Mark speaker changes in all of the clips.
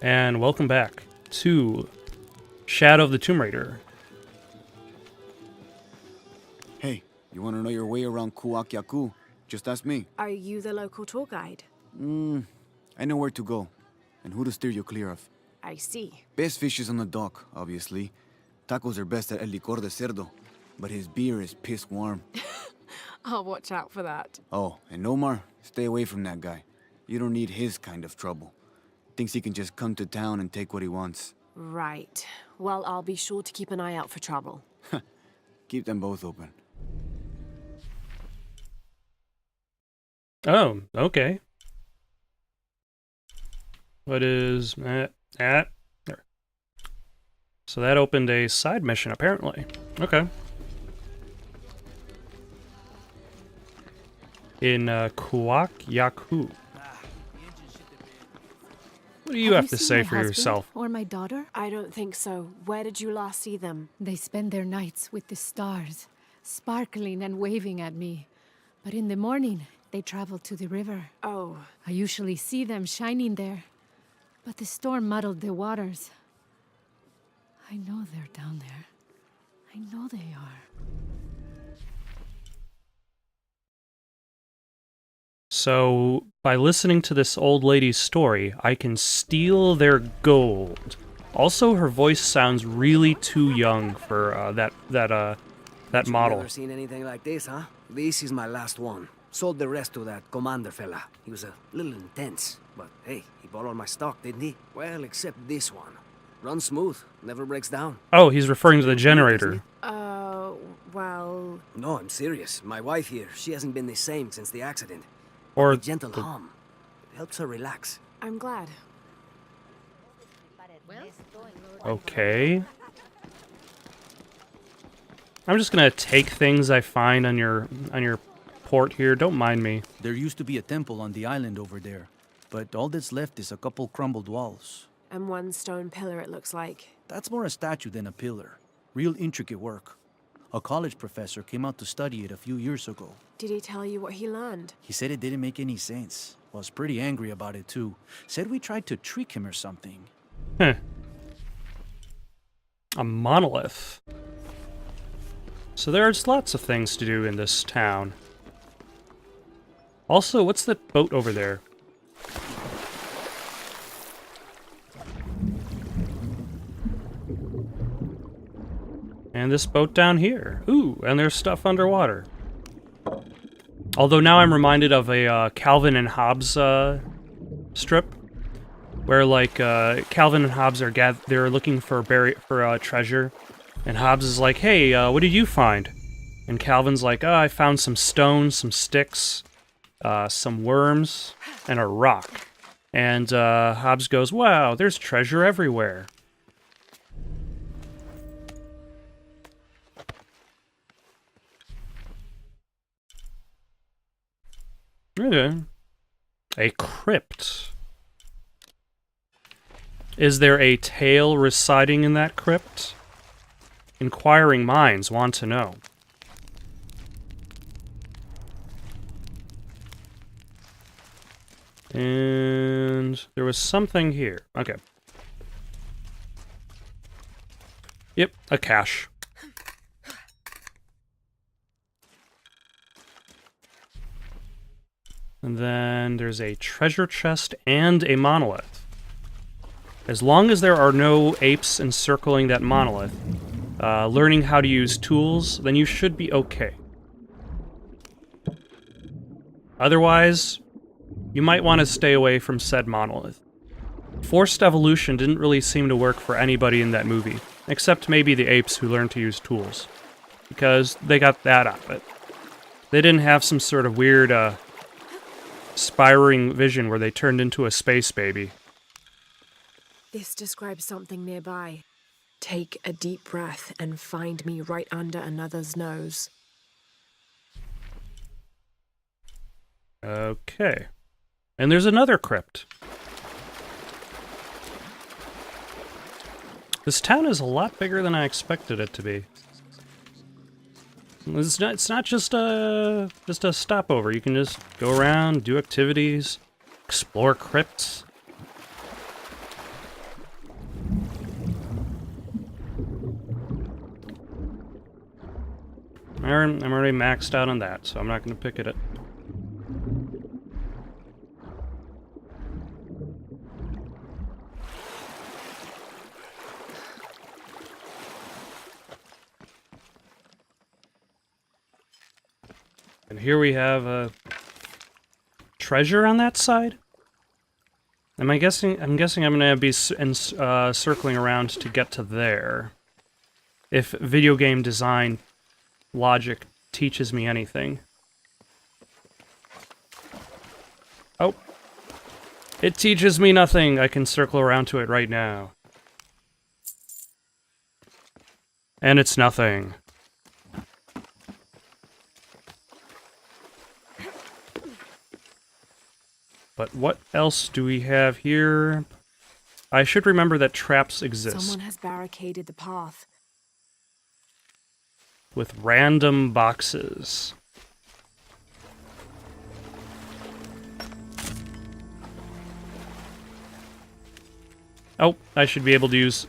Speaker 1: and welcome back to Shadow of the Tomb Raider.
Speaker 2: Hey, you want to know your way around Kuakyaku? Just ask me.
Speaker 3: Are you the local tour guide?
Speaker 2: I know where to go, and who to steer you clear of.
Speaker 3: I see.
Speaker 2: Best fish is on the dock, obviously. Tacos are best at El Licor de Cerdo, but his beer is piss warm.
Speaker 3: I'll watch out for that.
Speaker 2: Oh, and Omar, stay away from that guy. You don't need his kind of trouble. Thinks he can just come to town and take what he wants.
Speaker 3: Right. Well, I'll be sure to keep an eye out for trouble.
Speaker 2: Keep them both open.
Speaker 1: Oh, okay. What is that? There. So that opened a side mission, apparently. Okay. In Kuakyaku. What do you have to say for yourself?
Speaker 4: Or my daughter?
Speaker 3: I don't think so. Where did you last see them?
Speaker 4: They spend their nights with the stars, sparkling and waving at me. But in the morning, they travel to the river.
Speaker 3: Oh.
Speaker 4: I usually see them shining there. But the storm muddled the waters. I know they're down there. I know they are.
Speaker 1: So, by listening to this old lady's story, I can steal their gold. Also, her voice sounds really too young for that model.
Speaker 5: Never seen anything like this, huh? This is my last one. Sold the rest to that commander fella. He was a little intense, but hey, he bought all my stock, didn't he? Well, except this one. Runs smooth, never breaks down.
Speaker 1: Oh, he's referring to the generator.
Speaker 3: Well...
Speaker 5: No, I'm serious. My wife here, she hasn't been the same since the accident.
Speaker 1: Or
Speaker 5: a gentle hum. It helps her relax.
Speaker 3: I'm glad.
Speaker 1: Okay. I'm just gonna take things I find on your port here. Don't mind me.
Speaker 6: There used to be a temple on the island over there, but all that's left is a couple crumbled walls.
Speaker 3: And one stone pillar, it looks like.
Speaker 6: That's more a statue than a pillar. Real intricate work. A college professor came out to study it a few years ago.
Speaker 3: Did he tell you what he learned?
Speaker 6: He said it didn't make any sense. Was pretty angry about it too. Said we tried to trick him or something.
Speaker 1: Huh. A monolith. So there's lots of things to do in this town. Also, what's that boat over there? And this boat down here. Ooh, and there's stuff underwater. Although now I'm reminded of a Calvin and Hobbes strip, where like Calvin and Hobbes are they're looking for treasure, and Hobbes is like, "Hey, what did you find?" And Calvin's like, "Oh, I found some stones, some sticks, some worms, and a rock." And Hobbes goes, "Wow, there's treasure everywhere." Okay. A crypt. Is there a tale residing in that crypt? Inquiring minds want to know. And there was something here. Okay. Yep, a cache. And then there's a treasure chest and a monolith. As long as there are no apes encircling that monolith, learning how to use tools, then you should be okay. Otherwise, you might want to stay away from said monolith. Forced evolution didn't really seem to work for anybody in that movie, except maybe the apes who learned to use tools, because they got that out of it. They didn't have some sort of weird, spiraling vision where they turned into a space baby.
Speaker 3: This describes something nearby. Take a deep breath and find me right under another's nose.
Speaker 1: Okay. And there's another crypt. This town is a lot bigger than I expected it to be. It's not just a stopover. You can just go around, do activities, explore crypts. I'm already maxed out on that, so I'm not going to pick it. And here we have a treasure on that side. I'm guessing I'm gonna be circling around to get to there. If video game design logic teaches me anything. Oh. It teaches me nothing. I can circle around to it right now. And it's nothing. But what else do we have here? I should remember that traps exist.
Speaker 3: Someone has barricaded the path.
Speaker 1: With random boxes. Oh, I should be able to use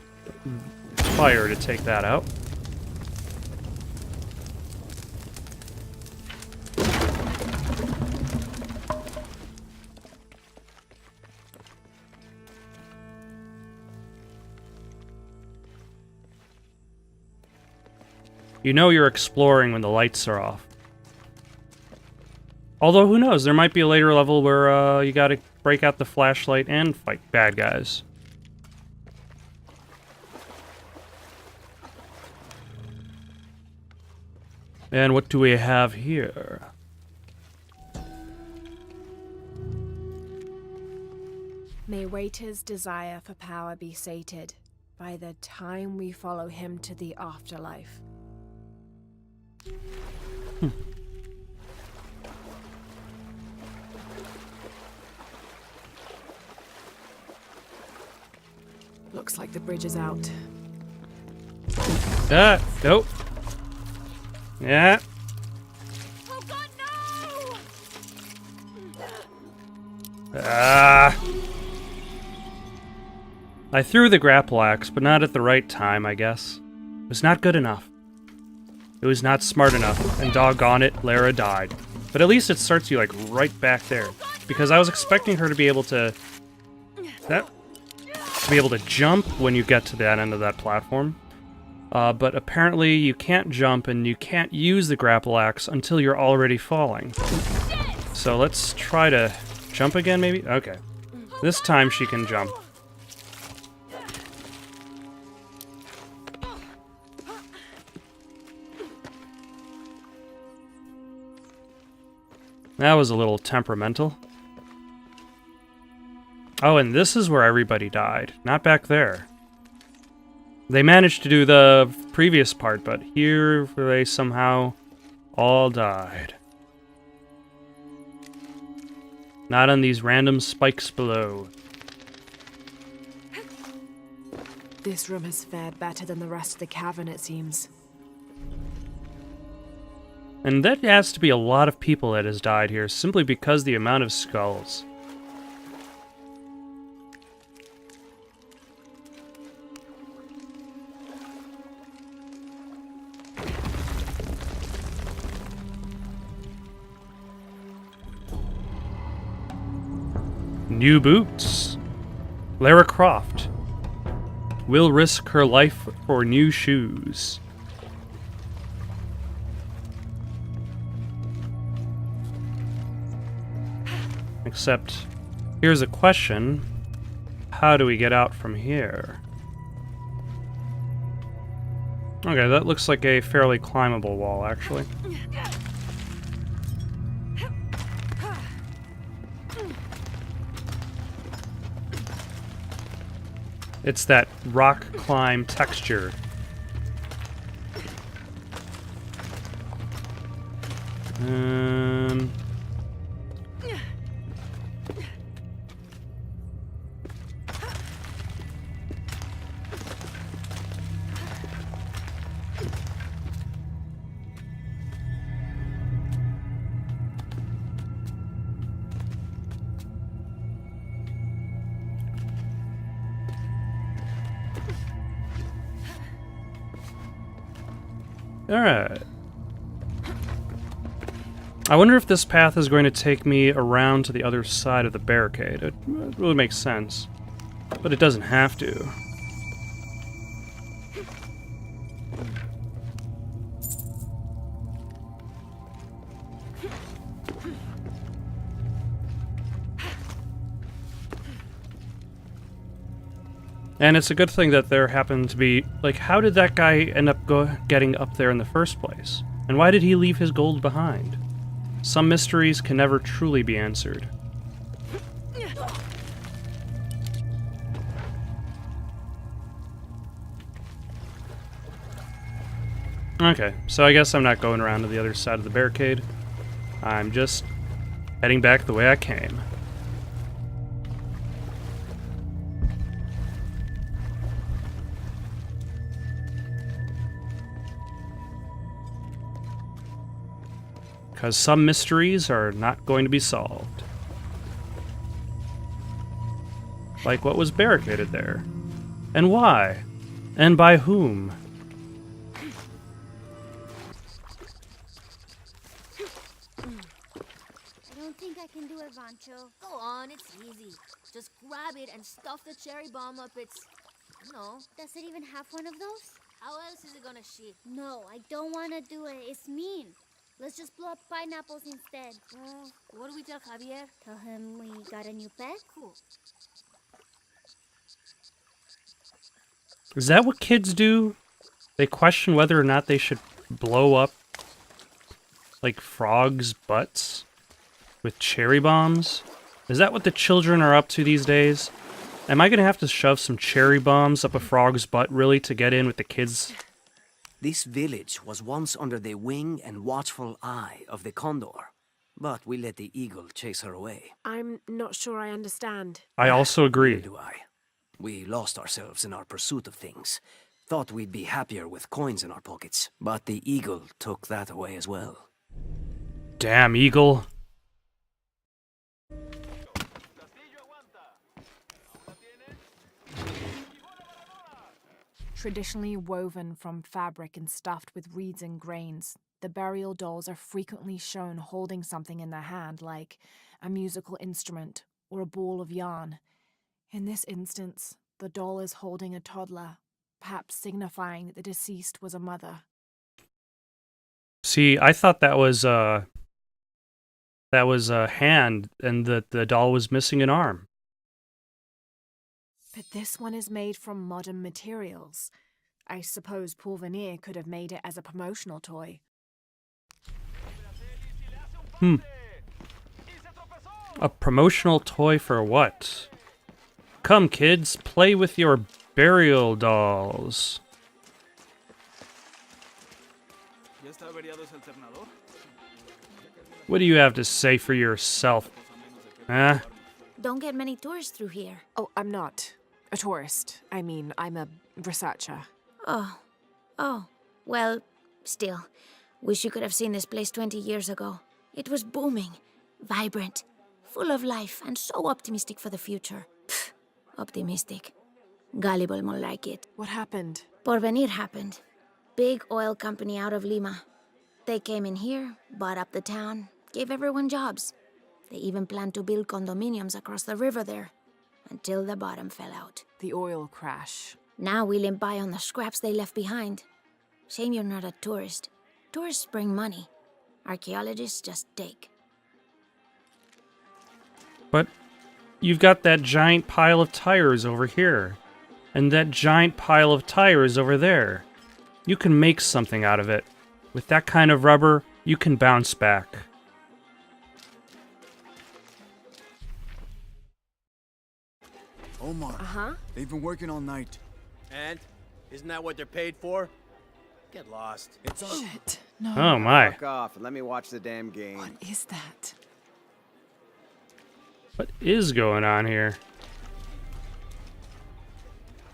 Speaker 1: fire to take that out. You know you're exploring when the lights are off. Although, who knows? There might be a later level where you gotta break out the flashlight and fight bad guys. And what do we have here?
Speaker 3: May Waiter's desire for power be sated by the time we follow him to the afterlife. Looks like the bridge is out.
Speaker 1: Nope. Yeah.
Speaker 3: Oh God, no!
Speaker 1: I threw the grapple axe, but not at the right time, I guess. It was not good enough. It was not smart enough, and doggone it, Lara died. But at least it starts you, like, right back there. Because I was expecting her to be able to... jump when you get to that end of that platform. But apparently you can't jump and you can't use the grapple axe until you're already falling. So let's try to jump again, maybe? Okay. This time she can jump. That was a little temperamental. Oh, and this is where everybody died. Not back there. They managed to do the previous part, but here they somehow all died. Not on these random spikes below.
Speaker 3: This room has fared better than the rest of the cavern, it seems.
Speaker 1: And that has to be a lot of people that has died here, simply because the amount of skulls. New boots. Lara Croft will risk her life for new shoes. Except, here's a question. How do we get out from here? Okay, that looks like a fairly climbable wall, actually. It's that rock climb texture. Alright. I wonder if this path is going to take me around to the other side of the barricade. It really makes sense. But it doesn't have to. And it's a good thing that there happened to be... Like, how did that guy end up getting up there in the first place? And why did he leave his gold behind? Some mysteries can never truly be answered. Okay, so I guess I'm not going around to the other side of the barricade. I'm just heading back the way I came. Because some mysteries are not going to be solved. Like what was barricaded there? And why? And by whom?
Speaker 7: I don't think I can do it, Rancho. Go on, it's easy. Just grab it and stuff the cherry bomb up its... No. Does it even have one of those? How else is it gonna shit? No, I don't want to do it. It's mean. Let's just blow up pineapples instead. What do we tell Javier? Tell him we got a new pet? Cool.
Speaker 1: Is that what kids do? They question whether or not they should blow up, like, frogs' butts with cherry bombs? Is that what the children are up to these days? Am I gonna have to shove some cherry bombs up a frog's butt, really, to get in with the kids?
Speaker 5: This village was once under the wing and watchful eye of the condor, but we let the eagle chase her away.
Speaker 3: I'm not sure I understand.
Speaker 1: I also agree.
Speaker 5: Neither do I. We lost ourselves in our pursuit of things. Thought we'd be happier with coins in our pockets, but the eagle took that away as well.
Speaker 1: Damn eagle.
Speaker 8: Traditionally woven from fabric and stuffed with reeds and grains, the burial dolls are frequently shown holding something in their hand, like a musical instrument or a ball of yarn. In this instance, the doll is holding a toddler, perhaps signifying that the deceased was a mother.
Speaker 1: See, I thought that was a hand, and that the doll was missing an arm.
Speaker 8: But this one is made from modern materials. I suppose Paul Veneer could have made it as a promotional toy.
Speaker 1: A promotional toy for what? Come, kids, play with your burial dolls. What do you have to say for yourself? Huh?
Speaker 7: Don't get many tourists through here.
Speaker 3: Oh, I'm not a tourist. I mean, I'm a researcher.
Speaker 7: Oh. Well, still. Wish you could have seen this place 20 years ago. It was booming, vibrant, full of life, and so optimistic for the future. Pfft, optimistic. Gullible more like it.
Speaker 3: What happened?
Speaker 7: Porvenir happened. Big oil company out of Lima. They came in here, bought up the town, gave everyone jobs. They even planned to build condominiums across the river there, until the bottom fell out.
Speaker 3: The oil crash.
Speaker 7: Now we limp by on the scraps they left behind. Shame you're not a tourist. Tourists bring money. Archaeologists just take.
Speaker 1: But you've got that giant pile of tires over here, and that giant pile of tires over there. You can make something out of it. With that kind of rubber, you can bounce back.
Speaker 2: Omar.
Speaker 3: Uh-huh.
Speaker 2: They've been working all night.
Speaker 9: And? Isn't that what they're paid for? Get lost.
Speaker 2: It's on.
Speaker 3: Shit. No.
Speaker 1: Oh my.
Speaker 9: Fuck off and let me watch the damn game.
Speaker 3: What is that?
Speaker 1: What is going on here?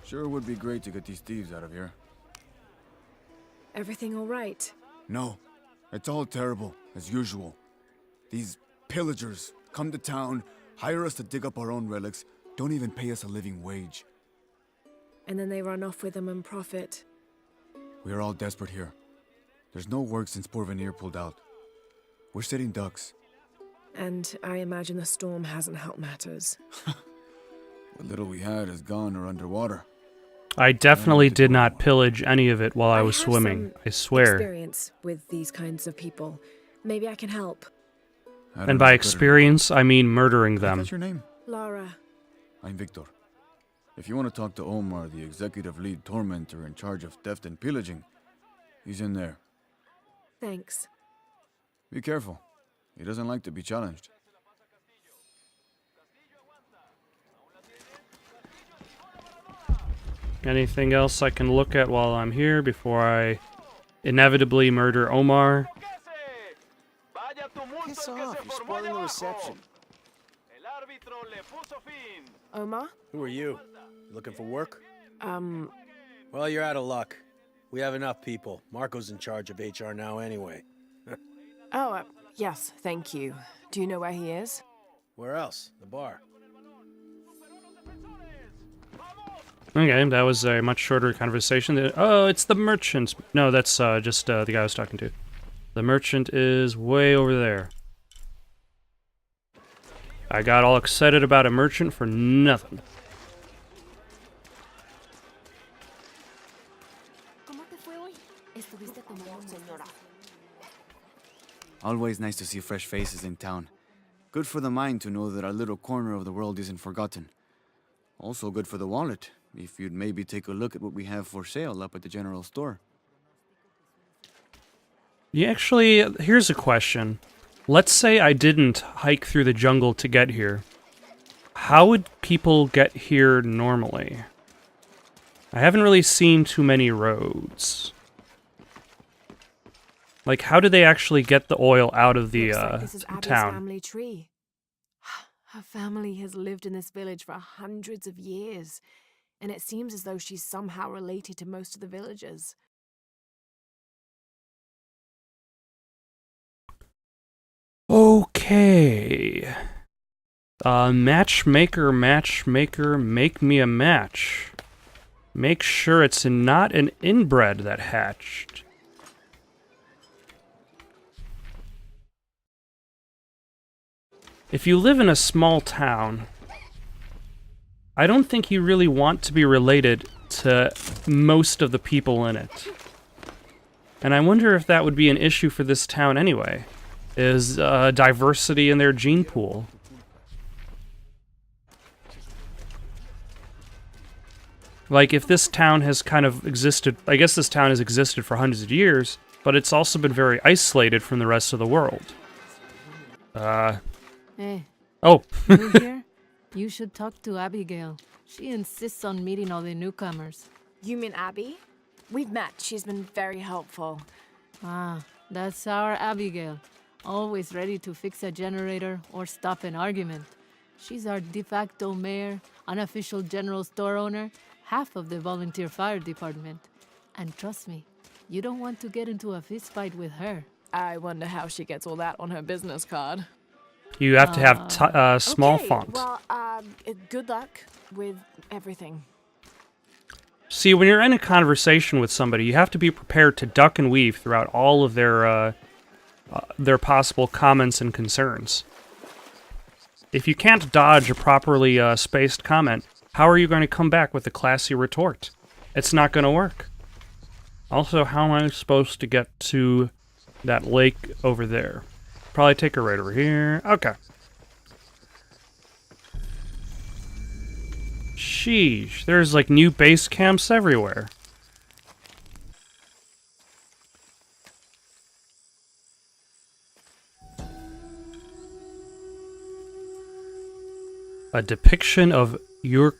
Speaker 2: Sure would be great to get these thieves out of here.
Speaker 3: Everything all right?
Speaker 2: No, it's all terrible, as usual. These pillagers come to town, hire us to dig up our own relics, don't even pay us a living wage.
Speaker 3: And then they run off with them and profit.
Speaker 2: We are all desperate here. There's no work since Porvenir pulled out. We're sitting ducks.
Speaker 3: And I imagine the storm hasn't helped matters.
Speaker 2: What little we had is gone or underwater.
Speaker 1: I definitely did not pillage any of it while I was
Speaker 3: have
Speaker 1: swimming.
Speaker 3: some
Speaker 1: I swear.
Speaker 3: Experience with these kinds of people. Maybe I can help.
Speaker 1: And by experience, I mean murdering them.
Speaker 2: What's your name?
Speaker 3: Lara.
Speaker 2: I'm Victor. If you want to talk to Omar, the executive lead tormentor in charge of theft and pillaging, he's in there.
Speaker 3: Thanks.
Speaker 2: Be careful. He doesn't like to be challenged.
Speaker 1: Anything else I can look at while I'm here before I inevitably murder Omar?
Speaker 5: Piss off, you're spoiling the reception.
Speaker 8: Omar?
Speaker 9: Who are you? You looking for work?
Speaker 5: Well, you're out of luck. We have enough people. Marco's in charge of HR now anyway.
Speaker 8: Oh, yes, thank you. Do you know where he is?
Speaker 5: Where else? The bar.
Speaker 1: Okay, that was a much shorter conversation. Oh, it's the merchant. No, that's just the guy I was talking to. The merchant is way over there. I got all excited about a merchant for nothing.
Speaker 2: Always nice to see fresh faces in town. Good for the mind to know that our little corner of the world isn't forgotten. Also good for the wallet, if you'd maybe take a look at what we have for sale up at the general store.
Speaker 1: Yeah, actually, here's a question. Let's say I didn't hike through the jungle to get here. How would people get here normally? I haven't really seen too many roads. Like, how do they actually get the oil out of the
Speaker 8: Looks like this is Abby's
Speaker 1: town?
Speaker 8: family tree. Her family has lived in this village for hundreds of years, and it seems as though she's somehow related to most of the villagers.
Speaker 1: Okay. Matchmaker, make me a match. Make sure it's not an inbred that hatched. If you live in a small town, I don't think you really want to be related to most of the people in it. And I wonder if that would be an issue for this town anyway, is diversity in their gene pool. Like, if this town has kind of existed, I guess this town has existed for hundreds of years, but it's also been very isolated from the rest of the world.
Speaker 4: Hey,
Speaker 1: Oh.
Speaker 4: you here? You should talk to Abigail. She insists on meeting all the newcomers.
Speaker 8: You mean Abby? We've met. She's been very helpful.
Speaker 4: Ah, that's our Abigail. Always ready to fix a generator or stop an argument. She's our de facto mayor, unofficial general store owner, half of the volunteer fire department. And trust me, you don't want to get into a fist fight with her.
Speaker 8: I wonder how she gets all that on her business card.
Speaker 1: You have to have small
Speaker 8: Okay,
Speaker 1: font.
Speaker 8: Well, good luck with everything.
Speaker 1: See, when you're in a conversation with somebody, you have to be prepared to duck and weave throughout all of their possible comments and concerns. If you can't dodge a properly spaced comment, how are you going to come back with a classy retort? It's not going to work. Also, how am I supposed to get to that lake over there? Probably take her right over here. Okay. Sheesh, there's like new base camps everywhere. A depiction of
Speaker 8: This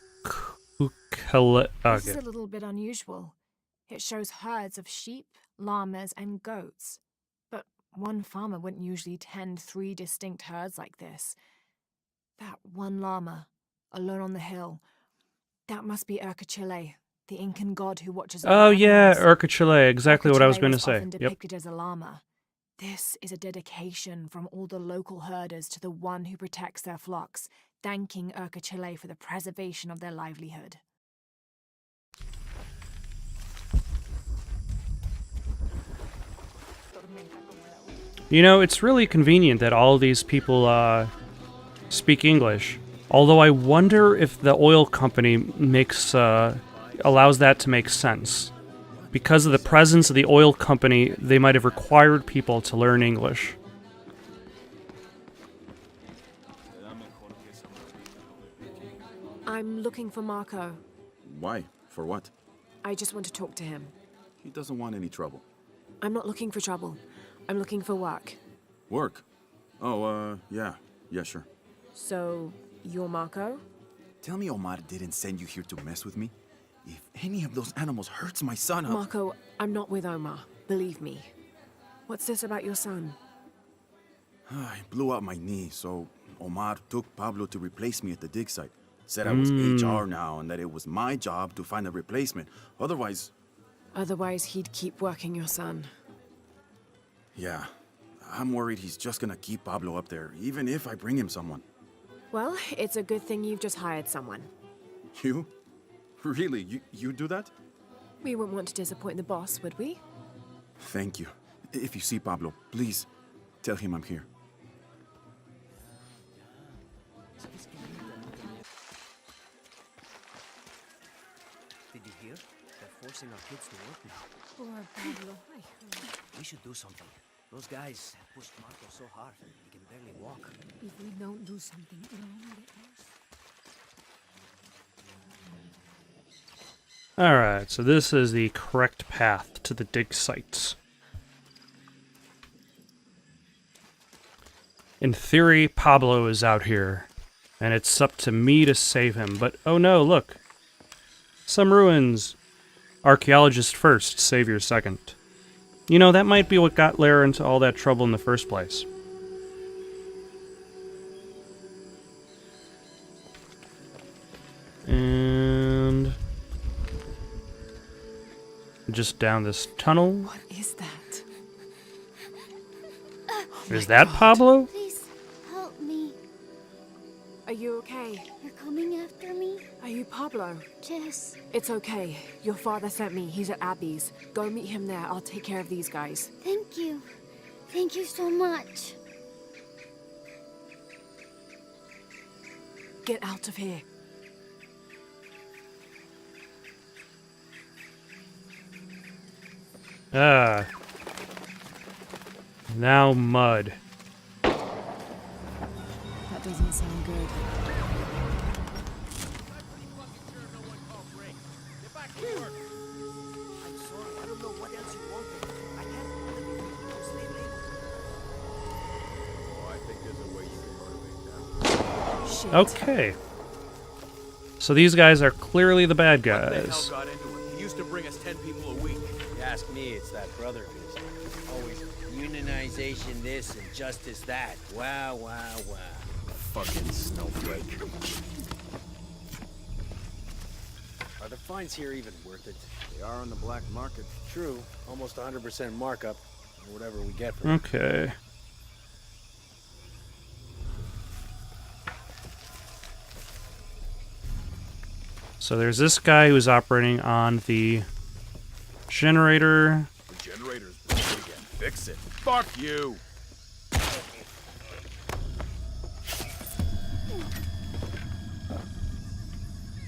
Speaker 8: is a little bit unusual. It shows herds of sheep, llamas, and goats. But one farmer wouldn't usually tend 3 distinct herds like this. That one llama, alone on the hill, that must be Urkachile, the Incan god who watches over
Speaker 1: Oh yeah,
Speaker 8: animals.
Speaker 1: Urkachile, exactly what I was
Speaker 8: Urkachile
Speaker 1: going to say.
Speaker 8: often
Speaker 1: Yep.
Speaker 8: depicted as a llama. This is a dedication from all the local herders to the one who protects their flocks, thanking Urkachile for the preservation of their livelihood.
Speaker 1: You know, it's really convenient that all these people speak English. Although I wonder if the oil company allows that to make sense. Because of the presence of the oil company, they might have required people to learn English.
Speaker 3: I'm looking for Marco.
Speaker 10: Why? For what?
Speaker 3: I just want to talk to him.
Speaker 10: He doesn't want any trouble.
Speaker 3: I'm not looking for trouble. I'm looking for work.
Speaker 10: Work? Oh, yeah. Yeah, sure.
Speaker 3: So, you're Marco?
Speaker 10: Tell me Omar didn't send you here to mess with me? If any of those animals hurts my son,
Speaker 3: Marco, I'm not with Omar. Believe me. What's this about your son?
Speaker 10: I blew out my knee, so Omar took Pablo to replace me at the dig site. Said I was HR now and that it was my job to find a replacement. Otherwise...
Speaker 3: Otherwise, he'd keep working your son.
Speaker 10: Yeah. I'm worried he's just gonna keep Pablo up there, even if I bring him someone.
Speaker 3: Well, it's a good thing you've just hired someone.
Speaker 10: You? Really? You do that?
Speaker 3: We wouldn't want to disappoint the boss, would we?
Speaker 10: Thank you. If you see Pablo, please tell him I'm here.
Speaker 5: Did you hear? They're forcing our kids to work now.
Speaker 7: Poor Pablo.
Speaker 5: We should do something. Those guys have pushed Marco so hard, he can barely walk.
Speaker 7: If we don't do something, it'll only get worse.
Speaker 1: Alright, so this is the correct path to the dig sites. In theory, Pablo is out here, and it's up to me to save him, but oh no, look. Some ruins. Archaeologist first, savior second. You know, that might be what got Lara into all that trouble in the first place. And... just down this tunnel.
Speaker 8: What is that?
Speaker 1: Is that Pablo?
Speaker 7: Please, help me.
Speaker 3: Are you okay?
Speaker 7: You're coming after me?
Speaker 3: Are you Pablo?
Speaker 7: Jess.
Speaker 3: It's okay. Your father sent me. He's at Abby's. Go meet him there. I'll take care of these guys.
Speaker 7: Thank you. Thank you so much.
Speaker 3: Get out of here.
Speaker 1: Ah. Now mud.
Speaker 8: That doesn't sound good.
Speaker 5: I'm sorry, I don't know what else you wanted. I can't believe you don't slave labor.
Speaker 9: Oh, I think there's a way you can motivate them.
Speaker 3: Shit.
Speaker 1: Okay. So these guys are clearly the bad
Speaker 9: What the hell
Speaker 1: guys.
Speaker 9: got into it? He used to bring us 10 people a week.
Speaker 11: You ask me, it's that brother business. Always unionization this and justice that. Wow, wow, wow.
Speaker 10: Fucking snowflake.
Speaker 11: Are the fines here even worth it?
Speaker 9: They are on the black market.
Speaker 11: True, almost 100% markup, or whatever we get for it.
Speaker 1: Okay. So there's this guy who's operating on the generator.
Speaker 9: The generator's broken again. Fix it. Fuck you!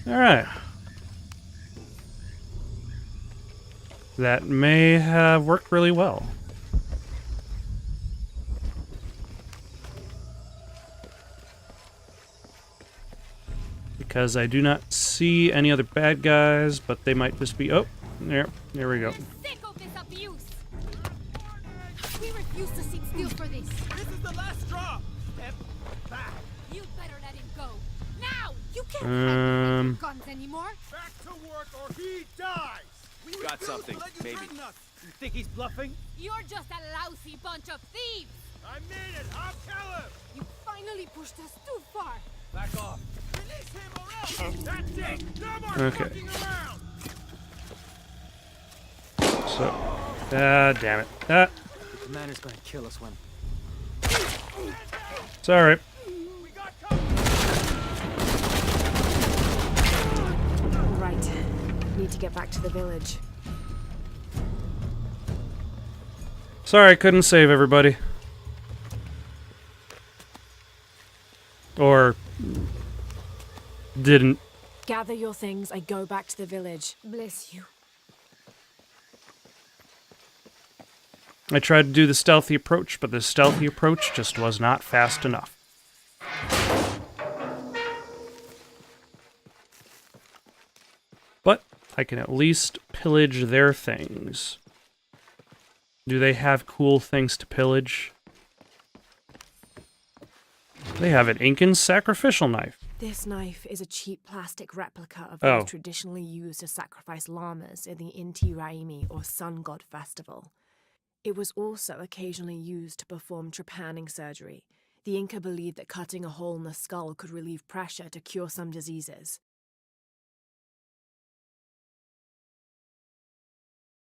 Speaker 1: Alright. That may have worked really well. Because I do not see any other bad guys, but they might just be... Oh, there we go.
Speaker 7: I'm sick of this abuse. We refuse to sit still for this.
Speaker 9: This is the last straw! Step back!
Speaker 7: You better let him go. Now! You can't have guns anymore.
Speaker 9: Back to work or he dies! We
Speaker 11: Got something, maybe.
Speaker 9: You think he's bluffing?
Speaker 7: You're just a lousy bunch of thieves.
Speaker 9: I mean it! I'll kill him!
Speaker 7: You finally pushed us too far.
Speaker 9: Back off! Release him or else! That's it! No more
Speaker 1: Okay.
Speaker 9: fucking around!
Speaker 1: So... damn it. Ah,
Speaker 5: The commander's gonna kill us when...
Speaker 1: sorry.
Speaker 9: We got company!
Speaker 3: Right. Need to get back to the village.
Speaker 1: Sorry, I couldn't save everybody. Or didn't.
Speaker 8: Gather your things, I go back to the village.
Speaker 7: Bless you.
Speaker 1: I tried to do the stealthy approach, but the stealthy approach just was not fast enough. But I can at least pillage their things. Do they have cool things to pillage? They have an Incan sacrificial knife.
Speaker 8: This knife is a cheap plastic replica of
Speaker 1: Oh.
Speaker 8: those traditionally used to sacrifice llamas in the Inti Raymi or Sun God Festival. It was also occasionally used to perform trepanning surgery. The Inca believed that cutting a hole in the skull could relieve pressure to cure some diseases.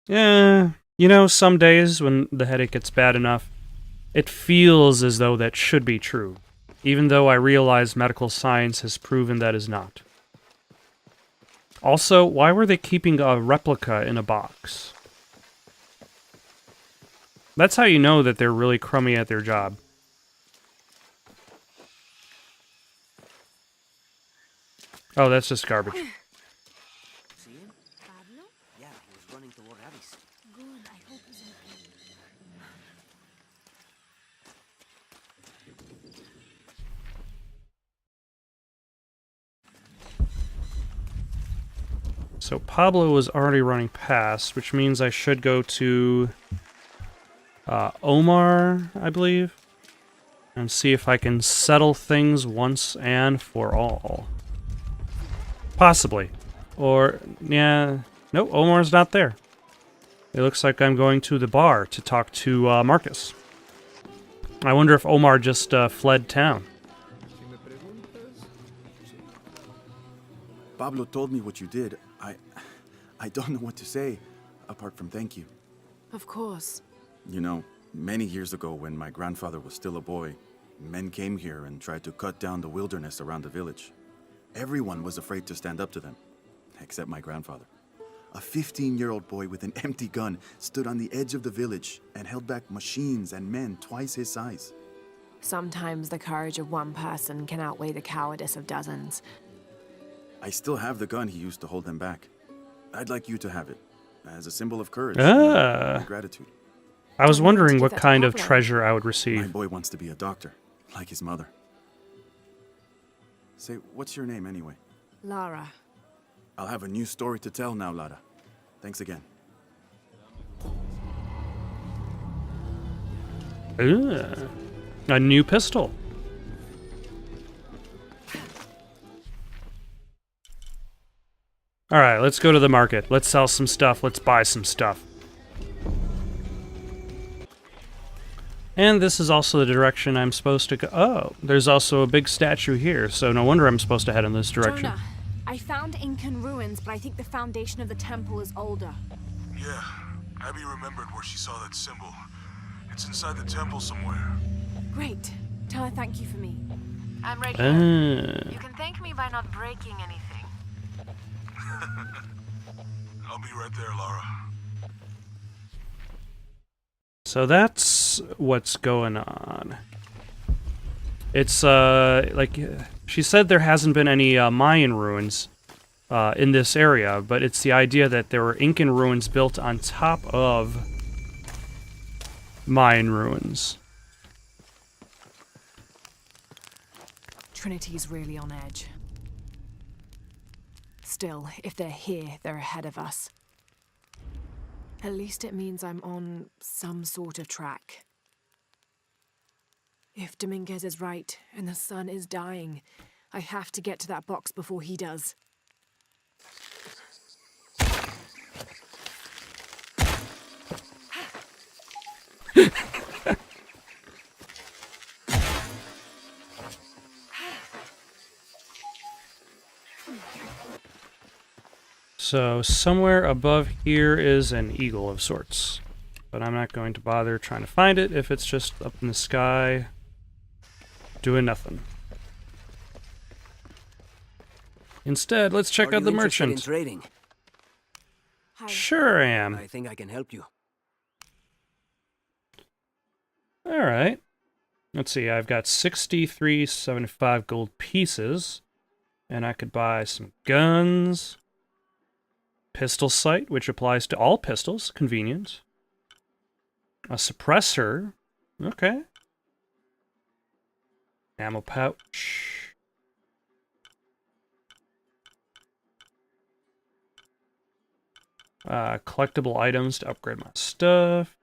Speaker 1: Yeah, you know, some days when the headache gets bad enough, it feels as though that should be true, even though I realize medical science has proven that is not. Also, why were they keeping a replica in a box? That's how you know that they're really crummy at their job. Oh, that's just garbage.
Speaker 5: See him?
Speaker 7: Pablo?
Speaker 5: Yeah, he was running toward Addis.
Speaker 7: Good, I hope he's okay.
Speaker 1: So Pablo was already running past, which means I should go to Omar, I believe, and see if I can settle things once and for all. Possibly. Or, yeah, nope, Omar's not there. It looks like I'm going to the bar to talk to Marcus. I wonder if Omar just fled town.
Speaker 10: Pablo told me what you did. I don't know what to say, apart from thank you.
Speaker 8: Of course.
Speaker 10: You know, many years ago when my grandfather was still a boy, men came here and tried to cut down the wilderness around the village. Everyone was afraid to stand up to them, except my grandfather. A 15-year-old boy with an empty gun stood on the edge of the village and held back machines and men twice his size.
Speaker 8: Sometimes the courage of one person can outweigh the cowardice of dozens.
Speaker 10: I still have the gun he used to hold them back. I'd like you to have it, as a symbol of courage
Speaker 1: Ah.
Speaker 10: and gratitude.
Speaker 1: I was
Speaker 8: Don't
Speaker 1: wondering
Speaker 8: give
Speaker 1: what
Speaker 8: that to
Speaker 1: kind of
Speaker 8: Pablo.
Speaker 1: treasure I would
Speaker 10: My
Speaker 1: receive.
Speaker 10: boy wants to be a doctor, like his mother. Say, what's your name anyway?
Speaker 8: Lara.
Speaker 10: I'll have a new story to tell now, Lara. Thanks again.
Speaker 1: Ugh. A new pistol. Alright, let's go to the market. Let's sell some stuff. Let's buy some stuff. And this is also the direction I'm supposed to go. Oh, there's also a big statue here, so no wonder I'm supposed to head in this direction.
Speaker 8: Jonah, I found Incan ruins, but I think the foundation of the temple is older.
Speaker 12: Yeah, Abby remembered where she saw that symbol. It's inside the temple somewhere.
Speaker 8: Great. Tell her thank you for me. I'm right
Speaker 1: Ah.
Speaker 8: here. You can thank me by not breaking anything.
Speaker 12: I'll be right there, Lara.
Speaker 1: So that's what's going on. It's, like, she said there hasn't been any Mayan ruins in this area, but it's the idea that there were Incan ruins built on top of Mayan ruins.
Speaker 8: Trinity's really on edge. Still, if they're here, they're ahead of us. At least it means I'm on some sort of track. If Dominguez is right, and the sun is dying, I have to get to that box before he does.
Speaker 1: So somewhere above here is an eagle of sorts. But I'm not going to bother trying to find it if it's just up in the sky doing nothing. Instead, let's check
Speaker 5: Are
Speaker 1: out
Speaker 5: you
Speaker 1: the
Speaker 5: interested in
Speaker 1: merchant.
Speaker 5: trading?
Speaker 8: Hi.
Speaker 1: Sure I am.
Speaker 5: I think I can help you.
Speaker 1: Alright. Let's see, I've got 63.75 gold pieces, and I could buy some guns, pistol sight, which applies to all pistols, convenient, a suppressor, okay, ammo pouch, collectible items to upgrade my stuff.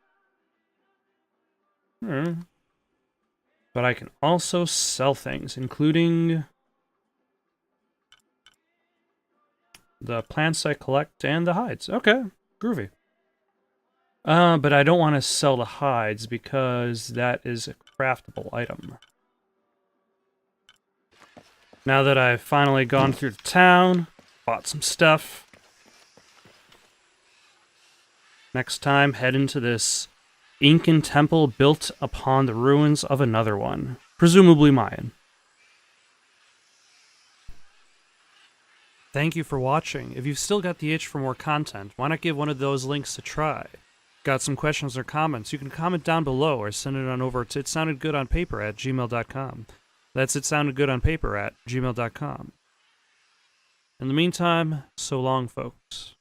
Speaker 1: But I can also sell things, including the plants I collect and the hides. Okay, groovy. But I don't want to sell the hides because that is a craftable item. Now that I've finally gone through the town, bought some stuff, next time head into this Incan temple built upon the ruins of another one, presumably Mayan. Thank you for watching. If you've still got the itch for more content, why not give one of those links a try? Got some questions or comments, you can comment down below or send it on over to itsoundedgoodonpaper@gmail.com. That's itsoundedgoodonpaper@gmail.com. In the meantime, so long, folks.